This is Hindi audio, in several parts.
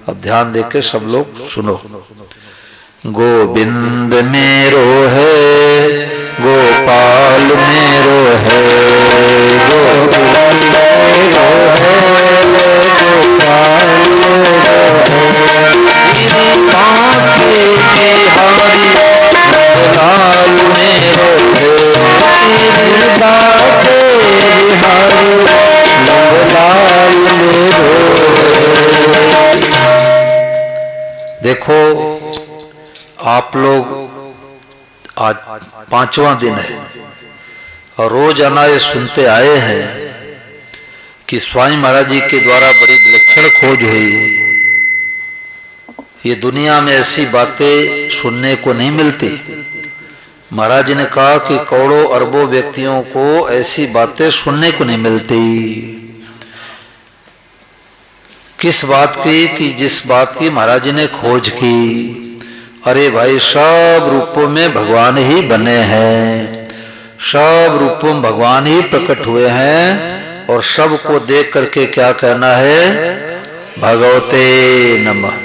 अब ध्यान देके सब लोग सुनो। गोविंद मेरो है, गोपाल मेरो है, गोविंद मेरो है, गोपाल मेरो है, तेरी बांके बिहारी लाल मेरो है, तेरी बांके बिहारी लाल मेरो है। देखो आप लोग आज 5वां दिन है और रोजाना ये सुनते आए हैं कि स्वामी महाराज जी के द्वारा बड़ी विलक्षण खोज हुई। ये दुनिया में ऐसी बातें सुनने को नहीं मिलती। महाराज जी ने कहा कि करोड़ों अरबों व्यक्तियों को ऐसी बातें सुनने को नहीं मिलती। किस बात की? कि जिस बात की महाराज जी ने खोज की। अरे भाई, सब रूपों में भगवान ही बने हैं, सब रूपों में भगवान ही प्रकट हुए हैं और सबको देख करके क्या कहना है? भगवते नमः।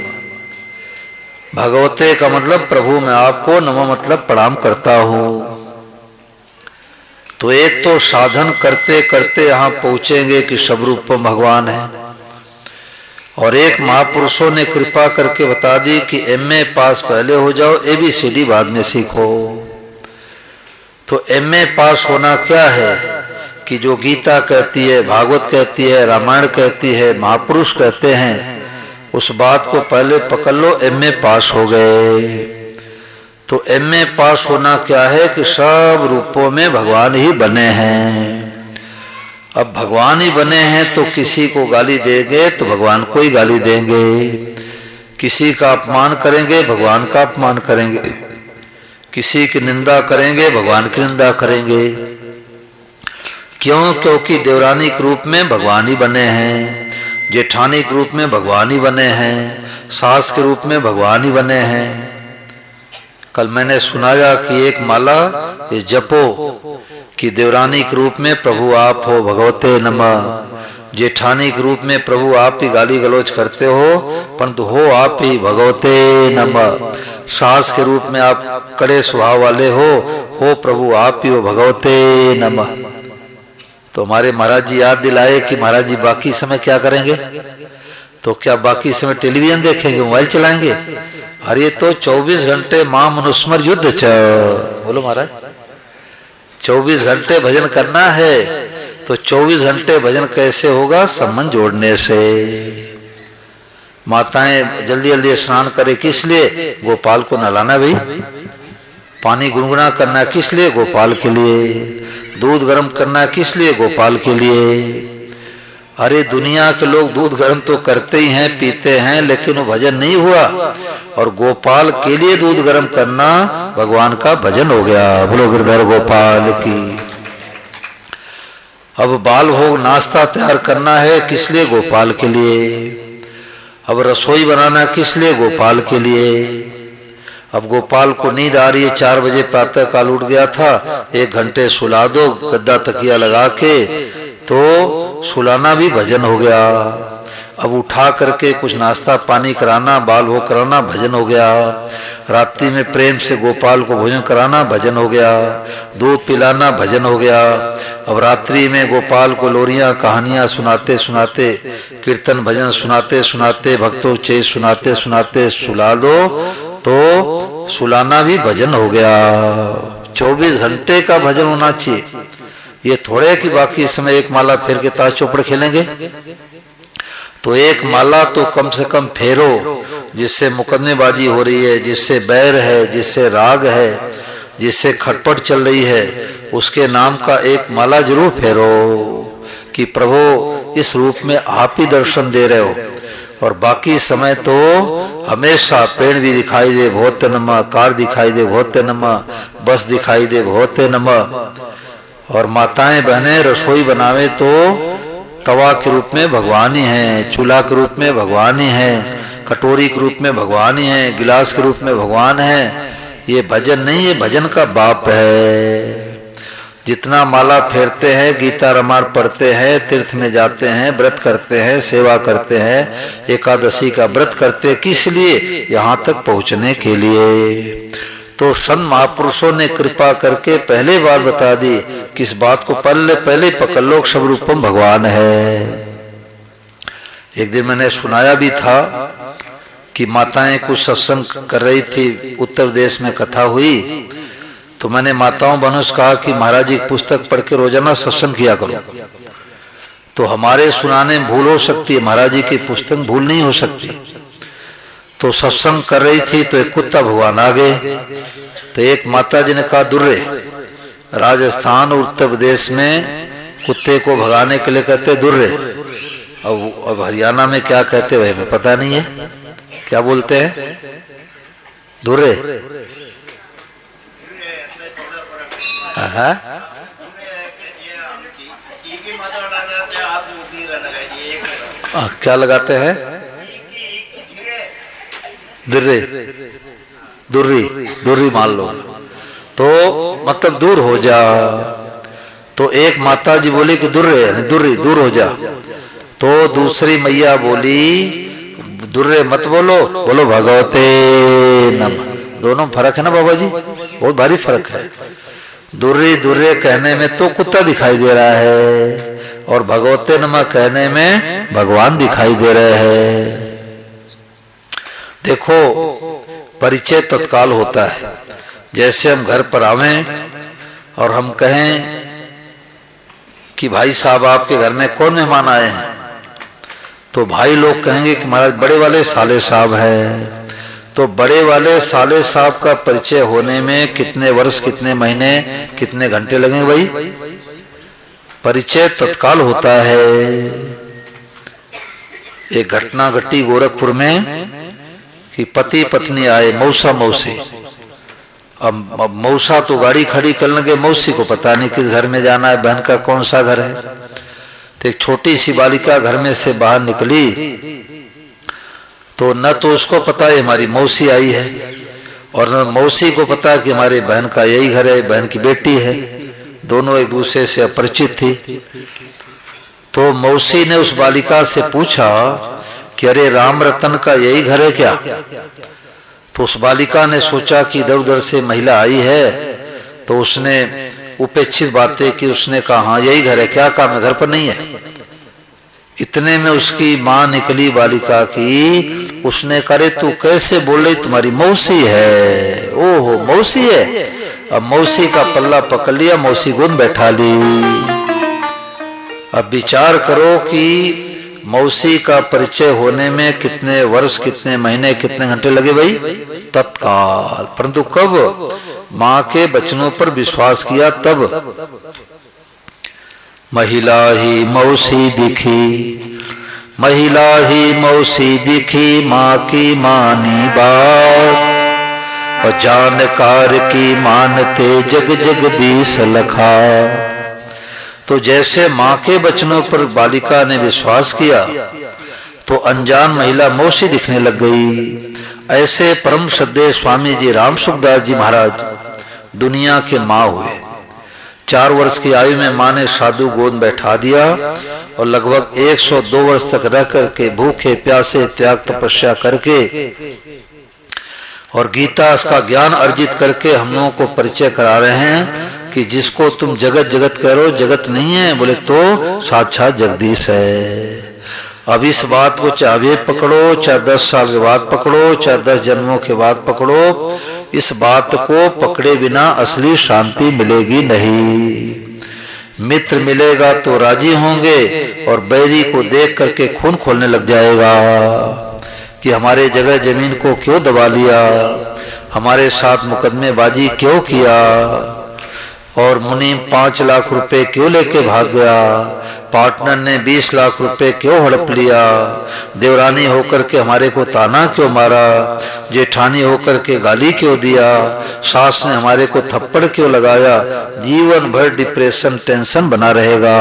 भगवते का मतलब प्रभु, मैं आपको नमः मतलब प्रणाम करता हूं। तो एक तो साधन करते करते यहां पहुंचेंगे कि सब रूप में भगवान है, और एक महापुरुषों ने कृपा करके बता दी कि एमए पास पहले हो जाओ, ABCD बाद में सीखो। तो एमए पास होना क्या है? कि जो गीता कहती है, भागवत कहती है, रामायण कहती है, महापुरुष कहते हैं, उस बात को पहले पकड़ लो, एमए पास हो गए। तो एमए पास होना क्या है? कि सब रूपों में भगवान ही बने हैं। अब भगवान ही बने हैं तो किसी को गाली देंगे तो भगवान को ही गाली देंगे, किसी का अपमान करेंगे भगवान का अपमान करेंगे, किसी की निंदा करेंगे भगवान की निंदा करेंगे। क्यों? क्योंकि देवरानी के रूप में भगवान ही बने हैं, जेठानी के रूप में भगवान ही बने हैं, सास के रूप में भगवान ही बने हैं। कल मैंने सुनाया कि एक माला ये जपो कि देवरानी के रूप में प्रभु आप हो, भगवते नमः। जेठानी के रूप में प्रभु आप ही गाली गलौज करते हो, परंतु हो आप ही, भगवते नमः। सास के रूप में आप कड़े स्वभाव वाले हो प्रभु आप ही हो, भगवते नमः। तो हमारे महाराज जी याद दिलाए कि महाराज जी बाकी समय क्या करेंगे? तो क्या बाकी समय टेलीविजन देखेंगे, मोबाइल चलाएंगे? अरे तो 24 घंटे मां मनुस्मर युद्ध बोलो महाराज, 24 घंटे भजन करना है। तो 24 घंटे भजन कैसे होगा? संबंध जोड़ने से। माताएं जल्दी जल्दी स्नान करे, किस लिए? गोपाल को नहलाना भाई। पानी गुनगुना करना किस लिए? गोपाल के लिए। दूध गर्म करना किस लिए? गोपाल के लिए। अरे दुनिया के लोग दूध गर्म तो करते ही हैं, पीते हैं, लेकिन वो भजन नहीं हुआ। और गोपाल के लिए दूध गर्म करना भगवान का भजन हो गया। बोलो गिरधर गोपाल की। अब बाल भोग नाश्ता तैयार करना है, किस लिए? गोपाल के लिए। अब रसोई बनाना किस लिए? गोपाल के लिए। अब गोपाल को नींद आ रही है, 4 बजे प्रातः काल उठ गया था, 1 घंटे सुला दो गद्दा तकिया लगा के, तो सुलाना भी भजन हो गया। अब उठा करके कुछ नाश्ता पानी कराना, बाल भोग कराना, भजन हो गया। रात्रि में प्रेम से गोपाल को भोजन कराना, भजन हो गया। दूध पिलाना, भजन हो गया। अब रात्रि में गोपाल को लोरियां कहानियां सुनाते सुनाते, कीर्तन भजन सुनाते सुनाते, भक्तों चेत सुनाते सुनाते सुला दो, तो सुलाना भी भजन हो गया। 24 घंटे का भजन होना चाहिए। ये थोड़े कि बाकी समय एक माला फेर के ताश चौपड़ खेलेंगे। तो एक माला तो कम से कम फेरो, जिससे मुकदमेबाजी हो रही है, जिससे बैर है, जिससे राग है, जिससे खटपट चल रही है, उसके नाम का एक माला जरूर फेरो कि प्रभु इस रूप में आप ही दर्शन दे रहे हो। और बाकी समय तो हमेशा पेड़ भी दिखाई दे भगवते नमः, कार दिखाई दे भगवते नमः, बस दिखाई दे भगवते नमः। और माताएं बहनें रसोई बनावे तो तवा के रूप में भगवान ही है, चूल्हा के रूप में भगवान ही है, कटोरी के रूप में भगवान ही है, गिलास के रूप में भगवान है। ये भजन नहीं, ये भजन का बाप है। जितना माला फेरते हैं, गीता रामायण पढ़ते हैं, तीर्थ में जाते हैं, व्रत करते हैं, सेवा करते हैं, एकादशी का व्रत करते हैं, किस लिए? यहाँ तक पहुँचने के लिए। तो संत महापुरुषों ने कृपा करके पहले बात बता दी कि इस बात को पहले पकड़ लो, सब रूपम भगवान है। एक दिन मैंने सुनाया भी था कि माताएं कुछ सत्संग कर रही थी, उत्तर प्रदेश में कथा हुई, तो मैंने माताओं बहनों से कहा कि महाराज जी पुस्तक पढ़ के रोजाना सत्संग किया करो। तो हमारे सुनाने में भूल हो सकती है, महाराज जी की पुस्तक भूल नहीं हो सकती। तो सत्संग कर रही थी तो एक कुत्ता भगवान आ गए। तो एक माता जी ने कहा, दुर्रे राजस्थान और उत्तर प्रदेश में कुत्ते को भगाने के लिए कहते दुर्रे, अब हरियाणा में क्या कहते वह हमें पता नहीं है, क्या बोलते हैं? दुर्रे। क्या लगाते हैं? दुर्रे, दुर्री मान लो, तो मतलब दूर हो जा। तो एक माता जी बोली कि दुर्रे दुर्री दूर हो जा। तो दूसरी मैया बोली दुर्रे मत बोलो, बोलो भगवते नमः। दोनों फर्क है ना बाबा जी, बहुत भारी फर्क है। दुर्री दुर्रे कहने में तो कुत्ता दिखाई दे रहा है और भगवते नमः कहने में भगवान दिखाई दे रहे हैं। देखो परिचय तत्काल होता है। जैसे हम घर पर आवें और हम कहें कि भाई साहब आपके घर में कौन मेहमान आए हैं, तो भाई लोग कहेंगे कि महाराज बड़े वाले साले साहब है। तो बड़े वाले साले साहब का परिचय होने में कितने वर्ष, कितने महीने, कितने घंटे लगेंगे भाई? परिचय तत्काल होता है। एक घटना घटी गोरखपुर में कि पति पत्नी आए, मौसा मौसी। अब मौसा तो गाड़ी खड़ी कर लेंगे, मौसी को पता नहीं किस घर में जाना है, बहन का कौन सा घर है। तो एक छोटी सी बालिका घर में से बाहर निकली तो न तो उसको पता है हमारी मौसी आई है और न मौसी को पता कि हमारे बहन का यही घर है, बहन की बेटी है। दोनों एक दूसरे से अपरिचित थी। तो मौसी ने उस बालिका से पूछा कि अरे राम रतन का यही घर है क्या? तो उस बालिका ने सोचा कि इधर उधर से महिला आई है, तो उसने उपेक्षित बातें की। उसने कहा हाँ यही घर है, क्या काम है, घर पर नहीं है। इतने में उसकी माँ निकली बालिका की, उसने करे तू कैसे बोल रही, तुम्हारी मौसी है। ओहो मौसी है। अब मौसी का पल्ला पकड़ लिया, मौसी गोद बैठा ली। अब विचार करो कि मौसी का परिचय होने में कितने वर्ष, कितने महीने, कितने घंटे लगे भाई? तत्काल। परंतु कब? माँ के वचनों पर विश्वास किया तब। महिला ही मौसी दिखी, महिला ही मौसी दिखी, माँ की मानी बात और जानकार की मानते जग जगदीश लखा। तो जैसे माँ के वचनों पर बालिका ने विश्वास किया तो अनजान महिला मौसी दिखने लग गई। ऐसे परम श्रद्धेय स्वामी जी राम सुखदास जी महाराज दुनिया के माँ हुए। 4 वर्ष की आयु में माँ ने साधु गोद बैठा दिया और लगभग 102 वर्ष तक रह करके भूखे प्यासे त्याग तपस्या करके और गीता का ज्ञान अर्जित करके हम लोगों को परिचय करा रहे हैं कि जिसको तुम जगत जगत कह रहे हो, जगत नहीं है, बोले तो साक्षात जगदीश है। अब इस बात को चाहे पकड़ो, चाहे 10 साल के बाद पकड़ो, चाहे 10 जन्मों के बाद पकड़ो, इस बात को पकड़े बिना असली शांति मिलेगी नहीं। मित्र मिलेगा तो राजी होंगे और बैरी को देख करके खून खोलने लग जाएगा कि हमारे जगह जमीन को क्यों दबा लिया, हमारे साथ मुकदमेबाजी क्यों किया, और मुनीम 5 लाख रुपए क्यों लेके भाग गया, पार्टनर ने 20 लाख रुपए क्यों हड़प लिया, देवरानी होकर के हमारे को ताना क्यों मारा, जेठानी होकर के गाली क्यों दिया, सास ने हमारे को थप्पड़ क्यों लगाया। जीवन भर डिप्रेशन टेंशन बना रहेगा।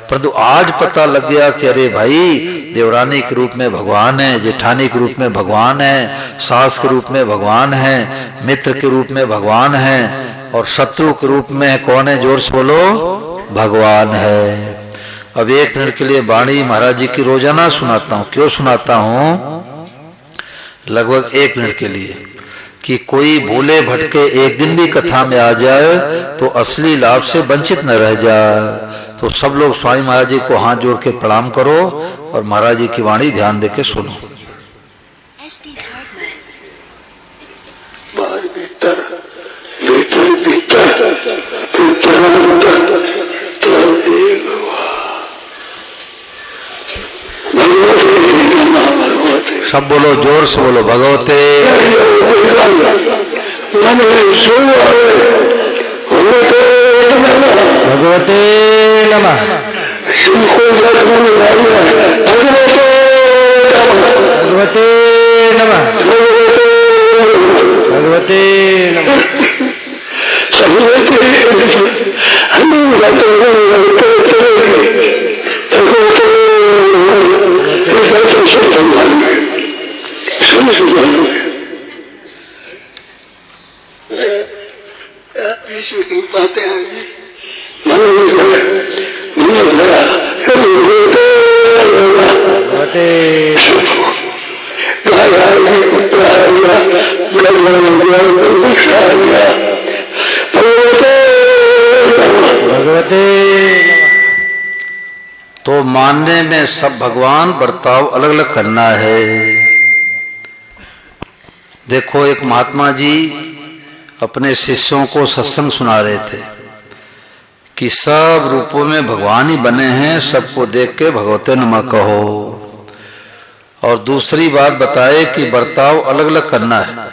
परंतु आज पता लग गया कि अरे भाई देवरानी के रूप में भगवान है, जेठानी के रूप में भगवान है, सास के रूप में भगवान है, मित्र के रूप में भगवान है, और शत्रु के रूप में कौन है? जोर से बोलो, भगवान है। अब 1 मिनट के लिए वाणी महाराज जी की रोजाना सुनाता हूँ। क्यों सुनाता हूँ? लगभग 1 मिनट के लिए, कि कोई भूले भटके एक दिन भी कथा में आ जाए तो असली लाभ से वंचित न रह जाए। तो सब लोग स्वामी महाराज जी को हाथ जोड़ के प्रणाम करो और महाराज जी की वाणी ध्यान दे के सुनो। सब बोलो, जोर से बोलो, भगवते भगवते नमः। भगवते नमः। भगवते नमः। तो मानने में सब भगवान, बर्ताव अलग अलग करना है। देखो, एक महात्मा जी अपने शिष्यों को सत्संग सुना रहे थे कि सब रूपों में भगवान ही बने हैं, सबको देख के भगवते नमः कहो। और दूसरी बात बताए कि बर्ताव अलग अलग करना है।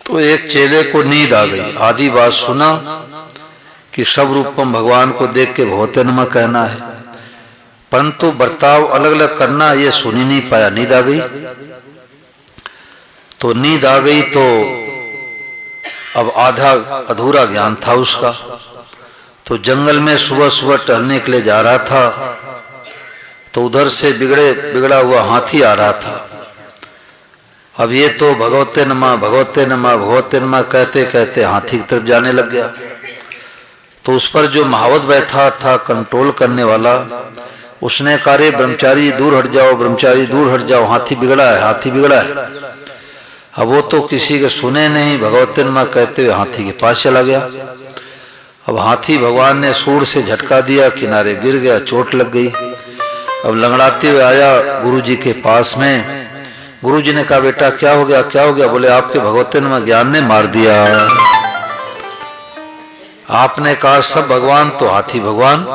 तो एक चेले को नींद आ गई, आधी बात सुना कि सब रूपम भगवान को देख के भगवते नमः कहना है, परंतु बर्ताव अलग अलग करना ये सुन ही नहीं पाया, नींद आ गई। तो नींद आ गई तो अब आधा अधूरा ज्ञान था उसका। तो जंगल में सुबह सुबह टहलने के लिए जा रहा था, तो उधर से बिगड़ा हुआ हाथी आ रहा था। अब ये तो भगवते नमः भगवते नमः भगवते नमः कहते कहते हाथी की तरफ जाने लग गया। तो उस पर जो महावत बैठा था कंट्रोल करने वाला, उसने कहा, रे ब्रह्मचारी दूर हट जाओ, ब्रह्मचारी दूर हट जाओ, हाथी बिगड़ा है, हाथी बिगड़ा है। अब वो तो किसी के सुने नहीं, भगवते नमः कहते हुए हाथी के पास चला गया। अब हाथी भगवान ने सूंड से झटका दिया, किनारे गिर गया, चोट लग गई। अब लंगड़ाते हुए आया गुरुजी के पास में। गुरुजी ने कहा, बेटा क्या हो गया, क्या हो गया? बोले, आपके भगवते नमः ज्ञान ने मार दिया। आपने कहा सब भगवान, तो हाथी भगवान।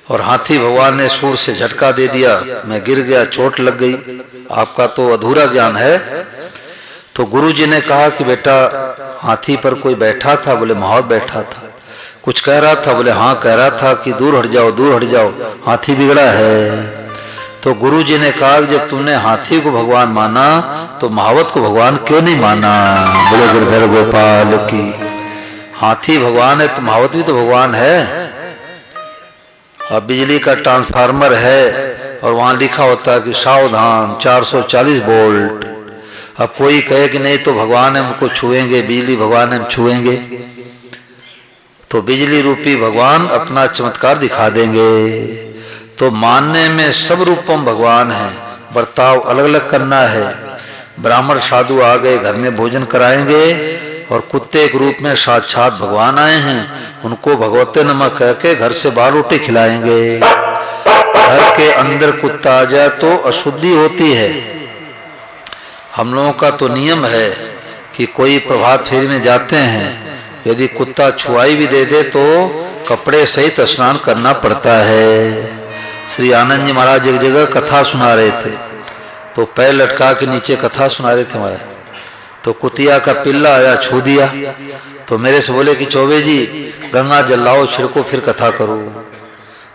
और हाथी भगवान ने सूंड से झटका दे दिया, मैं गिर गया, चोट लग गई, आपका तो अधूरा ज्ञान है। तो गुरुजी ने कहा कि बेटा हाथी पर कोई बैठा था? बोले, महावत बैठा था। कुछ कह रहा था? बोले, हाँ कह रहा था कि दूर हट जाओ, दूर हट जाओ, हाथी बिगड़ा है। तो गुरुजी ने कहा, जब तुमने हाथी को भगवान माना तो महावत को भगवान क्यों नहीं माना? बोले, गुरुधर गोपाल की। हाथी भगवान है तो महावत भी तो भगवान है। अब बिजली का ट्रांसफार्मर है और वहां लिखा होता है कि सावधान 440 वोल्ट। अब कोई कहे कि नहीं तो भगवान है, हमको छुएंगे, बिजली भगवान है, हम छुएंगे, तो बिजली रूपी भगवान अपना चमत्कार दिखा देंगे। तो मानने में सब रूपम भगवान है, बर्ताव अलग अलग करना है। ब्राह्मण साधु आ गए, घर में भोजन कराएंगे, और कुत्ते के रूप में साक्षात भगवान आए हैं, उनको भगवते नमः कह के घर से बाल रोटी खिलाएंगे। घर के अंदर कुत्ता आ जाए तो अशुद्धि होती है। हम लोगों का तो नियम है कि कोई प्रभात फेरी में जाते हैं, यदि कुत्ता छुआई भी दे दे तो कपड़े सहित स्नान करना पड़ता है। श्री आनंद जी महाराज एक जगह कथा सुना रहे थे, तो पैर लटका के नीचे कथा सुना रहे थे महाराज। तो कुतिया का पिल्ला आया, छू दिया। तो मेरे से बोले कि चौबे जी गंगा जल लाओ, छिड़को, फिर कथा करो।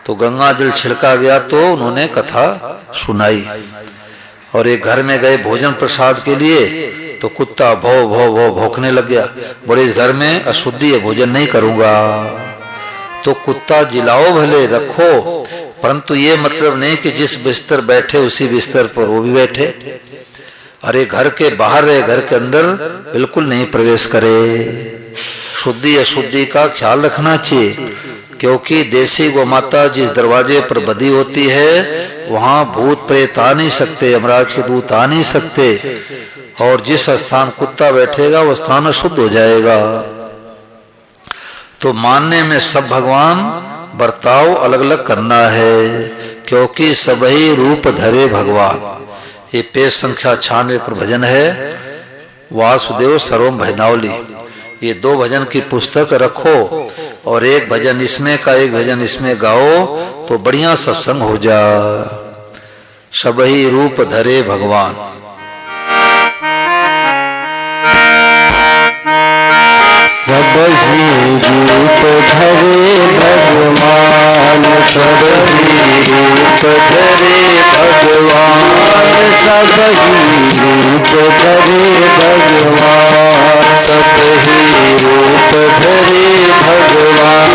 तो गंगा जल छिड़का गया तो उन्होंने कथा सुनाई। और एक घर में गए भोजन प्रसाद के लिए, तो कुत्ता भौ भौ भौ भौंकने लग गया। बोले, इस घर में अशुद्धि है, भोजन नहीं करूंगा। तो कुत्ता जिलाओ भले रखो, परंतु ये मतलब नहीं कि जिस बिस्तर बैठे उसी बिस्तर पर वो भी बैठे। अरे घर के बाहर रहे, घर के अंदर बिल्कुल नहीं प्रवेश करे। शुद्धि अशुद्धि का ख्याल रखना चाहिए, क्योंकि देसी गौ माता जिस दरवाजे पर बधी होती है वहां भूत प्रेत आ नहीं सकते, यमराज के दूत आ नहीं सकते, और जिस स्थान कुत्ता बैठेगा वो स्थान अशुद्ध हो जाएगा। तो मानने में सब भगवान, बर्ताव अलग अलग करना है, क्योंकि सबही रूप धरे भगवान। ये पेज संख्या 96 पर भजन है, वासुदेव सर्वम भजनावली। ये 2 भजन की पुस्तक रखो और एक भजन इसमें का एक भजन इसमें गाओ तो बढ़िया सत्संग हो जा। सबही रूप धरे भगवान। सबही रूप धरे भगवान, सबही रूप धरे भगवान, सबही रूप धरे भगवान, सबही रूप धरे भगवान।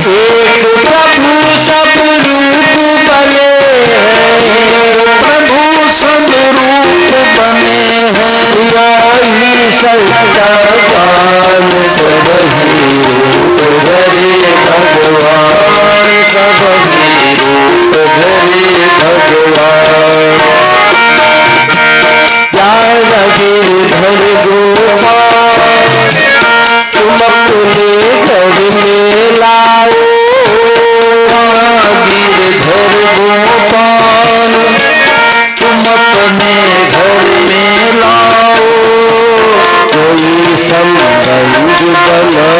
एक प्रभु सब रूप बने हैं, प्रभु सब रूप बने हैं, यही सच्चा ज्ञान। सबही रूप धरे भगवान, सबही रूप धरे भगवान। ज्ञान गिरधर गोपाल, तुम अपने घर में लाओ, गिरधर गोपाल तुम अपने घर में लाओ। कोई संबंध बना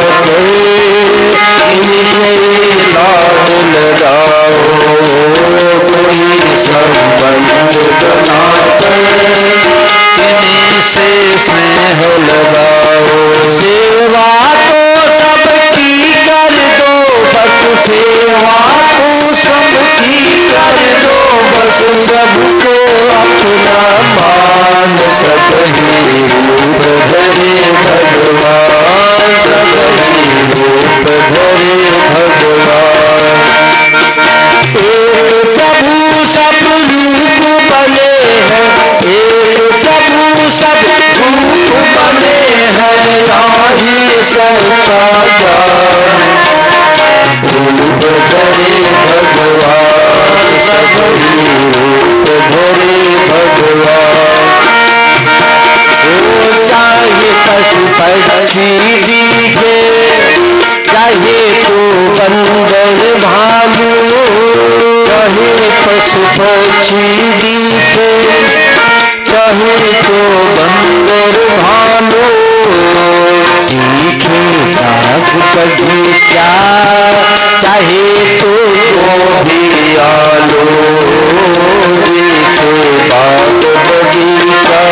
लाड लगाओ, कोई संबंध बना इन्हीं से स्नेह लगाओ। सेवा तो सबकी कर दो बस, सेवा तो सबकी कर दो बस, सबको अपना मान। सबही रूप धरे भगवान, सबही रूप धरे भगवान। एक प्रभु सब रूप बने हैं, एक प्रभु सब रूप बने हैं, यही सच्चा ज्ञान। रूप धरे भगवान, सबही रूप धरे भगवान। वो चाहे पशु पक्षी दिखे, चाहे तो बंदर भालू, चाहे पशु पक्षी दिखे, चाहे तो बंदर भालू। दिखे बाग बगीचा, चाहे तो गोभी आलू, दिखे बाग बगीचा,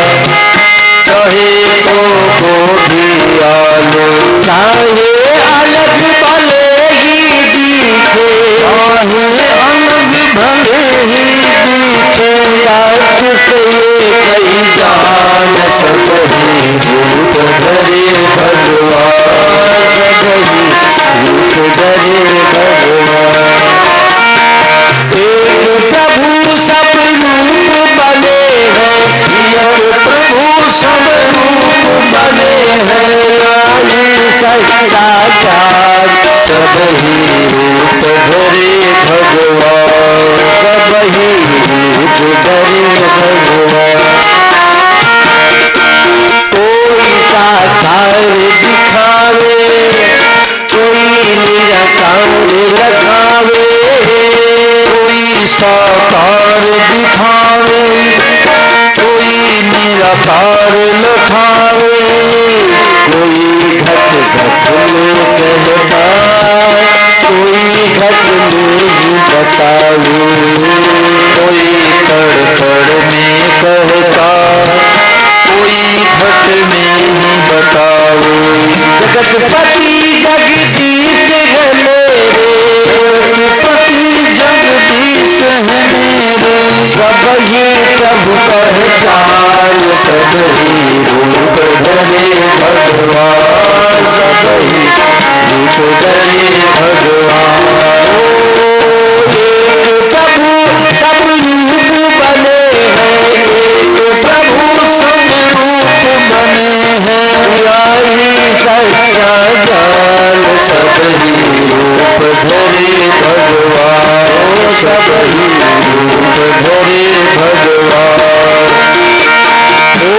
चाहे तो गोभी आलू। चाहे अलग भले ही दिखे, चाहे अलग भले ही दिखे, बात से कई जान। सबही रूप धरे भगवान, सबही रूप धरे भगवान। एक प्रभु सब रूप बने हैं, एक प्रभु सब रूप बने हैं, यही सच्चा ज्ञान। सबही रूप धरे भगवान, सबही रूप धरे भगवान। कोई साकार दिखावे, कोई निराकार लगावे, कोई साकार दिखावे, कोई निराकार लखावे, कोई घट घट में कहता, कोई घट में ही बतावे, कोई कड़ कड़ में कहता, कोई घट में ही बतावे। जगतपति जगदीश है मेरे, जगतपति जगदीश है मेरे, सबही प्रभु पहचान। सबही रूप धरे भगवान, सबही रूप धरे भगवान। एक प्रभु सब रूप बने हैं, एक भगवान। ओ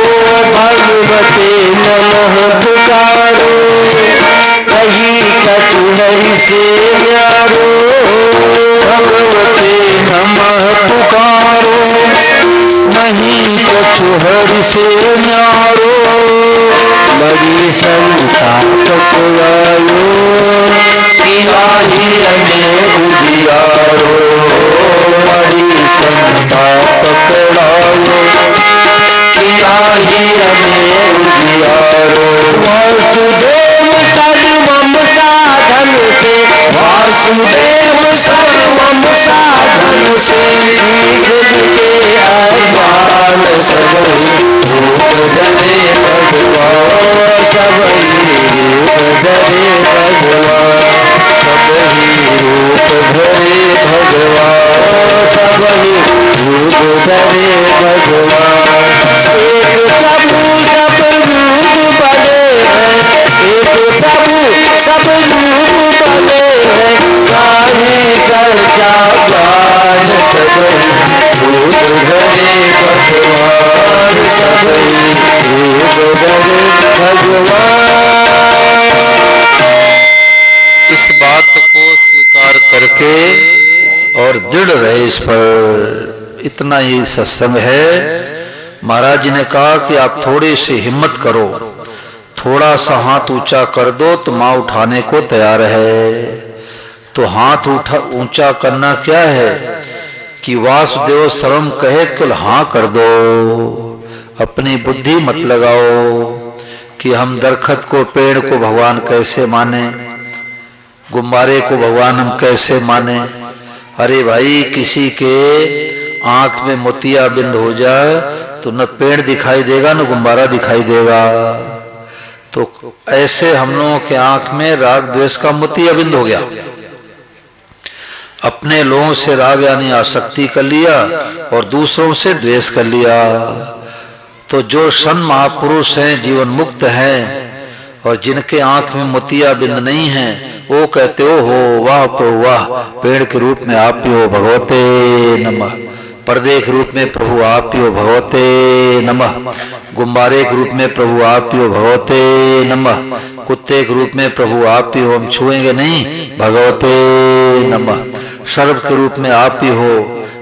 भगवते नमः पुकारो, कहीं कचुहरी से न्यारो। भगवते नमः पुकारो, नहीं कछुहर से न्यारो। बड़ी संताप आयो, कियाही हमें उजियारो। बड़ी संताप करायो, कियाही हमें उजियारो। वासुदेव सर्वम साधन से, वासुदेव सर्वम साधन से, के अज्ञान सब रूप धरे भगवान। सबही रूप धरे भगवान। सबही रूप धरे भगवान। सबही रूप धरे भगवान। एक प्रभु सब रूप बने हैं, एक प्रभु सब रूप बने हैं। सारी चर्चा ज्ञान सबही रूप धरे भगवान। सबही रूप धरे भगवान। इस बात को स्वीकार करके और दृढ़ रहे इस पर। इतना ही सत्संग है। महाराज जी ने कहा कि आप थोड़ी सी हिम्मत करो, थोड़ा सा हाथ ऊंचा कर दो तो माँ उठाने को तैयार है। तो हाथ ऊंचा करना क्या है कि वासुदेव सर्वम कहे तो हाँ कर दो। अपनी बुद्धि मत लगाओ कि हम दरखत को, पेड़ को भगवान कैसे माने, गुब्बारे को भगवान हम कैसे माने। अरे भाई, किसी के आंख में मोतिया बिंद हो जाए तो न पेड़ दिखाई देगा न गुब्बारा दिखाई देगा। तो ऐसे हम लोगों के आंख में राग द्वेष का मोतिया बिंद हो गया। अपने लोगों से राग यानी आसक्ति कर लिया और दूसरों से द्वेष कर लिया। तो जो संत महापुरुष हैं, जीवन मुक्त हैं और जिनके आंख में मोतिया बिंद नहीं है, वो कहते हो वाह प्रभु वाह, पेड़ के रूप में आप ही हो भगवते नमः, पर्दे के रूप में प्रभु आप ही हो भगवते नमः, गुब्बारे के रूप में प्रभु आप ही हो भगवते नमः, कुत्ते के रूप में प्रभु आप ही हो, हम छुएंगे नहीं भगवते नमः, सर्व के रूप में आप ही हो,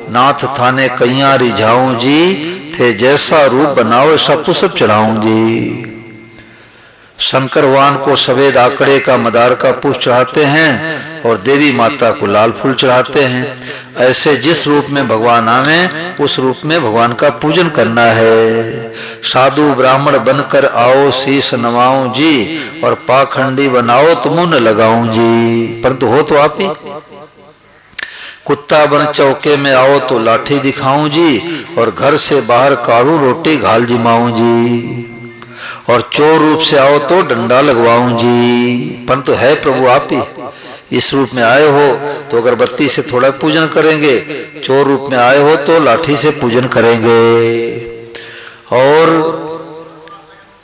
नाथ थाने कैया रिझाऊं जी, थे जैसा रूप बनाओ सब पुष्प चढ़ाऊं जी। शंकर भगवान को सफेद आकड़े का मदार का पुष्प चढ़ाते हैं और देवी माता को लाल फूल चढ़ाते हैं। ऐसे जिस रूप में भगवान आवे उस रूप में भगवान का पूजन करना है। साधु ब्राह्मण बनकर आओ शीश नवाऊं जी, और पाखंडी बनाओ तो मुंह न लगाऊं जी, परंतु हो तो आप ही। कुत्ता बन चौके में आओ तो लाठी दिखाऊं जी, और घर से बाहर काढ़ू रोटी घाल जिमाऊं जी, और चोर रूप से आओ तो डंडा लगवाऊं जी, परंतु है प्रभु आप ही। इस रूप में आए हो तो अगरबत्ती से थोड़ा पूजन करेंगे, चोर रूप में आए हो तो लाठी से पूजन करेंगे। और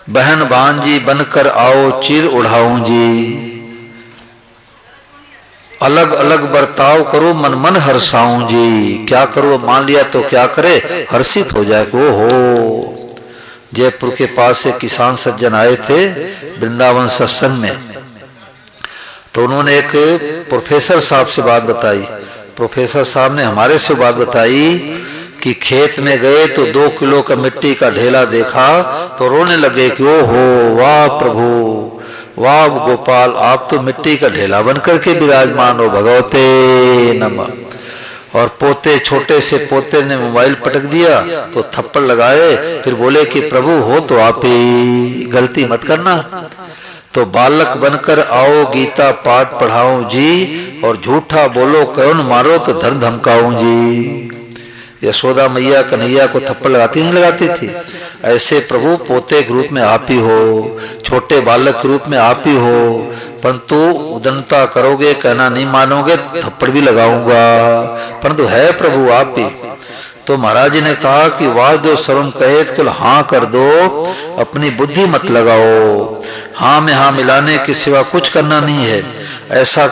बहन भांजी बनकर आओ चीर उड़ाऊं जी, अलग अलग बर्ताव करो मन मन हर्षाऊं जी। क्या करो, मान लिया तो क्या करे, हर्षित हो जाए। ओ हो, जयपुर के पास से किसान सज्जन आए थे वृंदावन सत्संग में, तो उन्होंने एक प्रोफेसर साहब से बात बताई। प्रोफेसर साहब ने हमारे से बात बताई कि खेत में गए तो 2 किलो का मिट्टी का ढेला देखा तो रोने लगे कि ओ हो वाह प्रभु वाह गोपाल, आप तो मिट्टी का ढेला बनकर के विराजमान हो भगवते नमः। और पोते, छोटे से पोते ने मोबाइल पटक दिया तो थप्पड़ लगाए, फिर बोले कि प्रभु हो तो आप ही, गलती मत करना। तो बालक बनकर आओ गीता पाठ पढ़ाऊं जी, और झूठा बोलो कौन मारो तो धन धमकाऊं जी। यशोदा मैया कन्हैया को थप्पड़ लगाती नहीं लगाती थी, ऐसे प्रभु पोते के रूप में आप ही हो, छोटे बालक के रूप में आप ही हो, परंतु उदंता करोगे, कहना नहीं मानोगे, थप्पड़ भी लगाऊंगा, परंतु है प्रभु आप ही। तो महाराज जी ने कहा कि वासुदेव सर्वम कहे तो हाँ कर दो, अपनी बुद्धि मत लगाओ, हाँ में हाँ मिलाने के सिवा कुछ करना नहीं है। ऐसा